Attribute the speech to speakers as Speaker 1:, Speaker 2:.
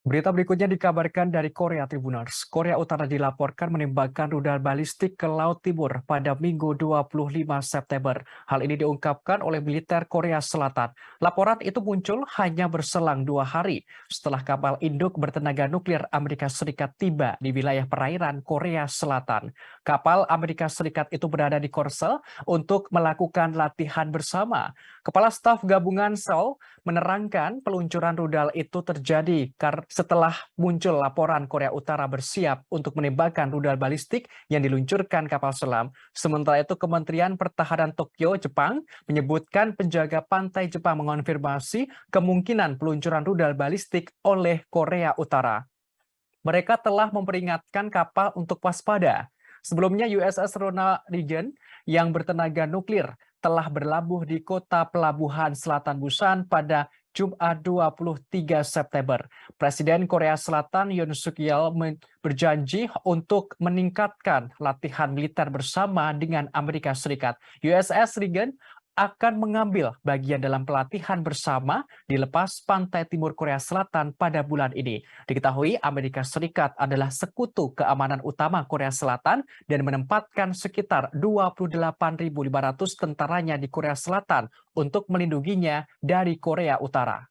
Speaker 1: Berita berikutnya dikabarkan dari Korea Tribuners. Korea Utara dilaporkan menembakkan rudal balistik ke Laut Timur pada Minggu 25 September. Hal ini diungkapkan oleh militer Korea Selatan. Laporan itu muncul hanya berselang 2 hari setelah kapal induk bertenaga nuklir Amerika Serikat tiba di wilayah perairan Korea Selatan. Kapal Amerika Serikat itu berada di Korsel untuk melakukan latihan bersama. Kepala Staf Gabungan Seoul menerangkan peluncuran rudal itu terjadi setelah muncul laporan Korea Utara bersiap untuk menembakkan rudal balistik yang diluncurkan kapal selam. Sementara itu, Kementerian Pertahanan Tokyo, Jepang, menyebutkan penjaga pantai Jepang mengonfirmasi kemungkinan peluncuran rudal balistik oleh Korea Utara. Mereka telah memperingatkan kapal untuk waspada. Sebelumnya USS Ronald Reagan yang bertenaga nuklir telah berlabuh di kota pelabuhan Selatan Busan pada Jumat 23 September. Presiden Korea Selatan Yoon Suk Yeol berjanji untuk meningkatkan latihan militer bersama dengan Amerika Serikat. USS Reagan akan mengambil bagian dalam pelatihan bersama di lepas pantai timur Korea Selatan pada bulan ini. Diketahui Amerika Serikat adalah sekutu keamanan utama Korea Selatan dan menempatkan sekitar 28.500 tentaranya di Korea Selatan untuk melindunginya dari Korea Utara.